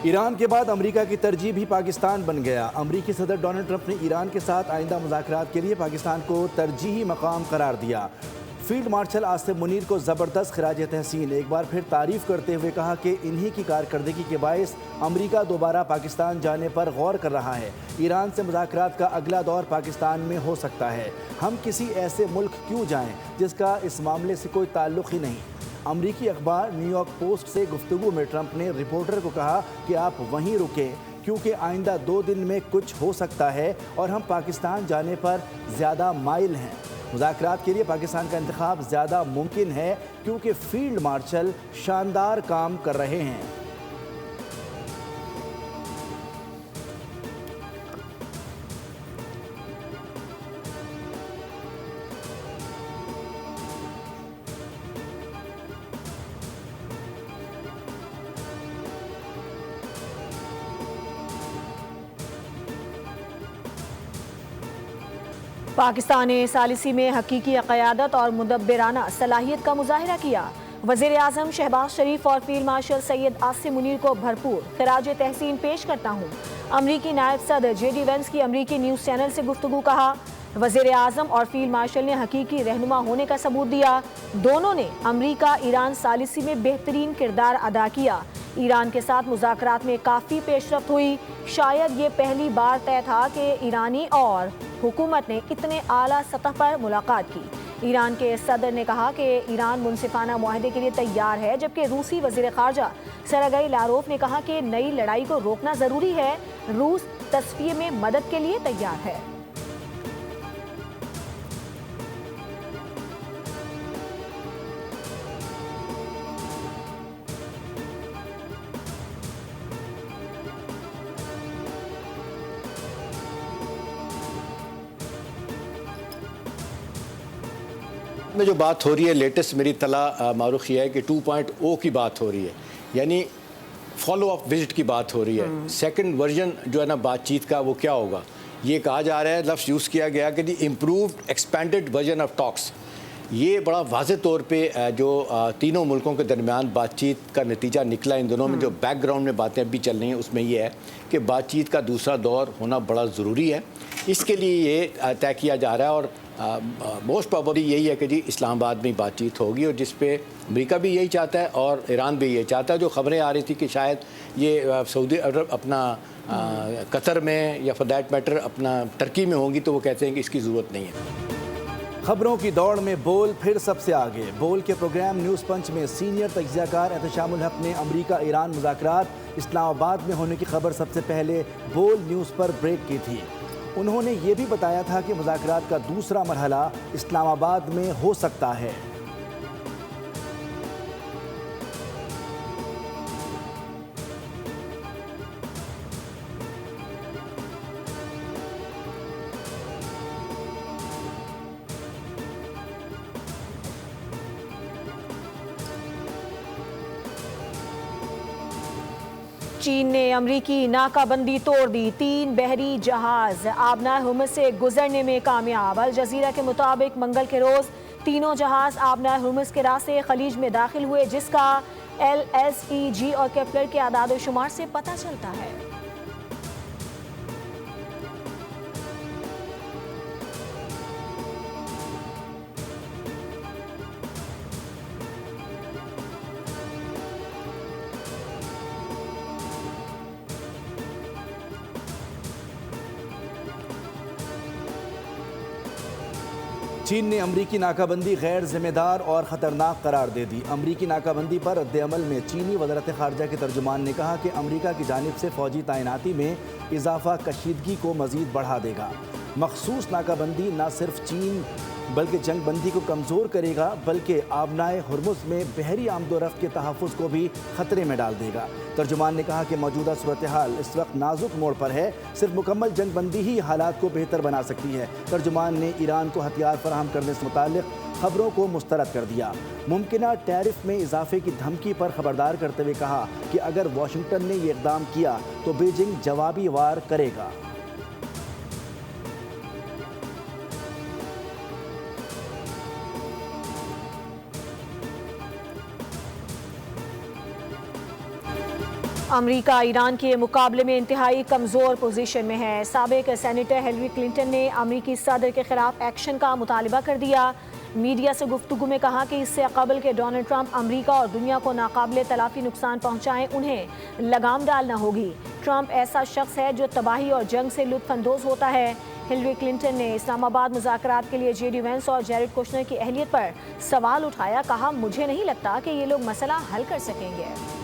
Iran के बाद America की तरजीह भी पाकिस्तान बन गया। अमेरिकी सदर डोनाल्ड ट्रंप ने ईरान के साथ आइंदा मुज़ाकरात के लिए पाकिस्तान को तरजीही मकाम करार दिया। फील्ड मार्शल आसिम मुनीर को ज़बरदस्त खिराज तहसीन, एक बार फिर तारीफ़ करते हुए कहा कि इन्हीं की कारकर्दगी के बायस अमेरिका दोबारा पाकिस्तान जाने पर गौर कर रहा है। ईरान से मुज़ाकरात का अगला दौर पाकिस्तान में हो सकता है। हम किसी ऐसे मुल्क क्यों जाएँ जिसका इस मामले से कोई ताल्लुक़ ही नहीं। अमरीकी अखबार न्यूयॉर्क पोस्ट से गुफ्तगू में ट्रंप ने रिपोर्टर को कहा कि आप वहीं रुकें क्योंकि आइंदा 2 दिन में कुछ हो सकता है और हम पाकिस्तान जाने पर ज़्यादा माइल हैं। मुज़ाकरात के लिए पाकिस्तान का इंतखाब ज़्यादा मुमकिन है क्योंकि फील्ड मार्शल शानदार काम कर रहे हैं। पाकिस्तान ने सालिसी में हकीकी क़यादत और मुदब्बिराना सलाहियत का मुजाहिरा किया। वज़ीर आज़म शहबाज शरीफ और फील्ड मार्शल सैयद आसिम मुनीर को भरपूर खिराज तहसीन पेश करता हूँ। अमरीकी नायब सदर JD वेंस की अमरीकी न्यूज़ चैनल से गुफ्तगू। कहा, वज़ीर आज़म और फील्ड मार्शल ने हकीकी रहनुमा होने का सबूत दिया। दोनों ने अमरीका ईरान सालिसी में बेहतरीन किरदार अदा किया। ईरान के साथ मुज़ाकरात में काफ़ी पेशरफ्त हुई। शायद ये पहली बार तय था कि ईरानी और हुकूमत ने इतने आला सतह पर मुलाकात की। ईरान के सदर ने कहा कि ईरान मुनसिफाना मुआहदे के लिए तैयार है, जबकि रूसी वज़ीर ख़ारजा सरगई लारोफ ने कहा कि नई लड़ाई को रोकना ज़रूरी है। रूस तस्फिये में मदद के लिए तैयार है। में जो बात हो रही है लेटेस्ट मेरी तला मारूख ये है कि 2.0 की बात हो रही है, यानी फॉलो अप विजिट की बात हो रही है। सेकंड वर्जन जो है ना बातचीत का, वो क्या होगा, ये कहा जा रहा है, लफ्ज़ यूज़ किया गया कि the improved expanded version of talks. ये बड़ा वाज़े तौर पे जो तीनों मुल्कों के दरमियान बातचीत का नतीजा निकला। इन दोनों में जो बैकग्राउंड में बातें अभी चल रही हैं उसमें ये है कि बातचीत का दूसरा दौर होना बड़ा ज़रूरी है। इसके लिए ये तय किया जा रहा है और मोस्ट प्रॉबली यही है कि जी इस्लामाबाद में बातचीत होगी, और जिस पे अमेरिका भी यही चाहता है और ईरान भी यही चाहता है। जो ख़बरें आ रही थी कि शायद ये सऊदी अरब अपना कतर में या फॉर दैट मैटर अपना टर्की में होंगी, तो वो कहते हैं कि इसकी ज़रूरत नहीं है। खबरों की दौड़ में बोल फिर सबसे आगे। बोल के प्रोग्राम न्यूज़ पंच में सीनियर तज्ज़ियाकार एहतशामुल हक ने अमरीका ईरान मुज़ाकरात इस्लामाबाद में होने की खबर सबसे पहले बोल न्यूज़ पर ब्रेक की थी। उन्होंने ये भी बताया था कि मुज़ाकरात का दूसरा मरहला इस्लामाबाद में हो सकता है। चीन ने अमरीकी नाकाबंदी तोड़ दी। 3 बहरी जहाज आबनार हुर्मुज़ से गुजरने में कामयाब। अल जज़ीरा के मुताबिक मंगल के रोज़ तीनों जहाज आबनार हुर्मुज़ के रास्ते खलीज में दाखिल हुए, जिसका LSEG और केपलर के आदाद शुमार से पता चलता है। चीन ने अमरीकी नाकाबंदी गैर जिम्मेदार और ख़तरनाक करार दे दी। अमरीकी नाकाबंदी पर रद्द-ए-अमल में चीनी वज़ारत ख़ारजा के तर्जुमान ने कहा कि अमरीका की जानिब से फ़ौजी तैनाती में इजाफ़ा कशीदगी को मज़ीद बढ़ा देगा। मखसूस नाकाबंदी न सिर्फ चीन बल्कि जंग बंदी को कमज़ोर करेगा, बल्कि आबनाए हुर्मुज़ में बहरी आमदोरफ्त के तहफ़्फ़ुज़ को भी ख़तरे में डाल देगा। तर्जुमान ने कहा कि मौजूदा सूरत हाल इस वक्त नाजुक मोड़ पर है। सिर्फ मुकम्मल जंग बंदी ही हालात को बेहतर बना सकती है। तर्जुमान ने ईरान को हथियार फराहम करने से मुताल्लिक़ खबरों को मुस्तरद कर दिया। मुमकिना टैरिफ में इजाफे की धमकी पर खबरदार करते हुए कहा कि अगर वाशिंगटन ने ये इक़दाम किया तो बीजिंग जवाबी वार करेगा। अमेरिका ईरान के मुकाबले में इंतहाई कमज़ोर पोजीशन में है। साबिक सेनेटर हिलरी क्लिंटन ने अमेरिकी सदर के खिलाफ एक्शन का मुतालबा कर दिया। मीडिया से गुफ्तगू में कहा कि इससे कबल के डोनाल्ड ट्रंप अमेरिका और दुनिया को नाकाबिले तलाफी नुकसान पहुंचाएं, उन्हें लगाम डालना होगी। ट्रंप ऐसा शख्स है जो तबाही और जंग से लुत्फानंदोज होता है। हिलरी क्लिंटन ने इस्लामाबाद मुज़ाकरात के लिए जेडी वेंस और जैरेड कुशनर की अहलियत पर सवाल उठाया। कहा, मुझे नहीं लगता कि ये लोग मसला हल कर सकेंगे।